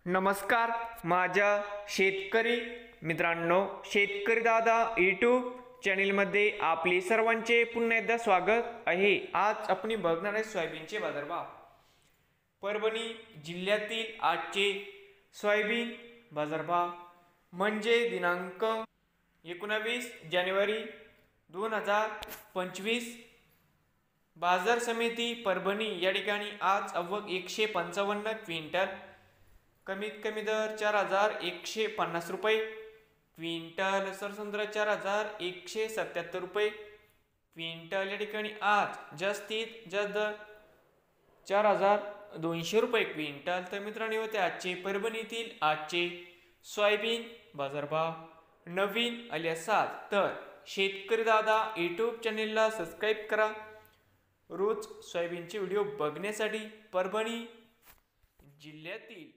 नमस्कार माझ्या शेतकरी मित्रांनो, शेतकरी दादा यूट्यूब चॅनलमध्ये आपले सर्वांचे पुन्हा एकदा स्वागत आहे। आज आपण बघणार आहे सोयाबीनचे बाजारभाव। परभणी जिल्ह्यातील आजचे सोयाबीन बाजारभाव म्हणजे दिनांक 19 जानेवारी 2025। बाजार समिती परभणी या ठिकाणी आज आवक 155 क्विंटल, कमीत कमी दर 4150 रुपये क्विंटल, सरसंद्र 4177 रुपये क्विंटल। या ठिकाणी आज जास्तीत जास्त दर 4200 रुपये क्विंटल। तर मित्रांनो, होते आजचे परभणीतील आजचे सोयाबीन बाजारभाव। नवीन आले असाल तर शेतकरी दादा यूट्यूब चॅनेलला सबस्क्राईब करा रोज सोयाबीनचे व्हिडिओ बघण्यासाठी। परभणी जिल्ह्यातील